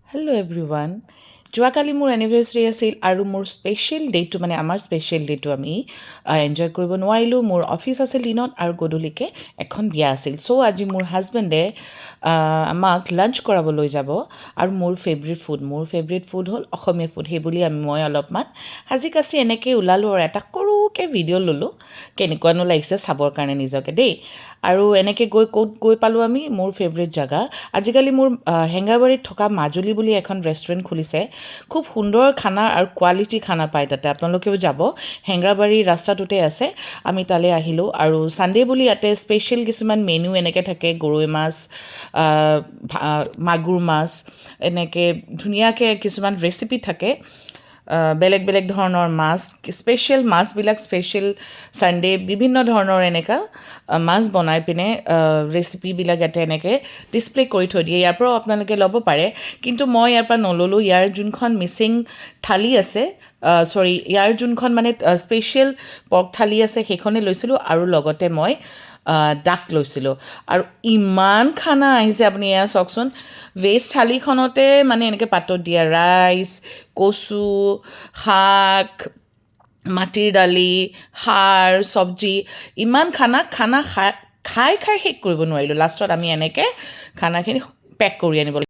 hello' everyone যোৱাকালি মোৰ anniversary আছিল আৰু মোৰ স্পেচিয়েল ডে'টো মানে আমাৰ স্পেচিয়েল ডে'টো আমি এনজয় কৰিব নোৱাৰিলোঁ মোৰ অফিচ আছিল দিনত আৰু গধূলিকৈ এখন বিয়া আছিল চ' আজি মোৰ হাজবেণ্ডে আমাক লাঞ্চ কৰাবলৈ যাব আৰু মোৰ ফেভৰেট ফুড হ'ল অসমীয়া ফুড সেইবুলি মই অলপমান সাজি কাচি এনেকৈ ওলালোঁ আৰু এটা সৰুকৈ ভিডিঅ' ল'লোঁ কেনেকুৱানো লাগিছে চাবৰ কাৰণে নিজকে দেই আৰু এনেকৈ ক'ত গৈ পালোঁ আমি মোৰ ফেভৰেট জেগা আজিকালি মোৰ হেঙেৰাবাৰীত থকা মাজুলী বুলি এখন ৰেষ্টুৰেণ্ট খুলিছে খুব সুন্দৰ খানা আৰু কোৱালিটি খানা পায় তাতে আপোনালোকেও যাব হেঙেৰাবাৰী ৰাস্তাটোতে আছে আমি তালৈ আহিলোঁ আৰু ছানডে' বুলি ইয়াতে স্পেচিয়েল কিছুমান মেনু এনেকৈ থাকে গৰৈ মাছ মাগুৰ মাছ এনেকৈ ধুনীয়াকৈ কিছুমান ৰেচিপি থাকে বেলেগ বেলেগ ধৰণৰ মাছ স্পেচিয়েল মাছবিলাক স্পেচিয়েল ছানডে' বিভিন্ন ধৰণৰ এনেকুৱা মাছ বনাই পিনে ৰেচিপিবিলাক ইয়াতে এনেকৈ ডিছপ্লে' কৰি থৈ দিয়ে ইয়াৰ পৰাও আপোনালোকে ল'ব পাৰে কিন্তু মই ইয়াৰ পৰা নল'লোঁ ইয়াৰ যোনখন মিচিং থালি আছে ইয়াৰ যোনখন মানে স্পেচিয়েল পৰ্ক থালি আছে সেইখনেই লৈছিলোঁ আৰু লগতে মই ডাক লৈছিলোঁ আৰু ইমান খানা আহিছে আপুনি এয়া চাওকচোন ভেজ থালিখনতে মানে এনেকৈ পাতত দিয়া ৰাইচ কচু শাক মাটিৰ দালি খাৰ চব্জি ইমান খানা খাই শেষ কৰিব নোৱাৰিলোঁ লাষ্টত আমি এনেকৈ খানাখিনি পেক কৰি আনিব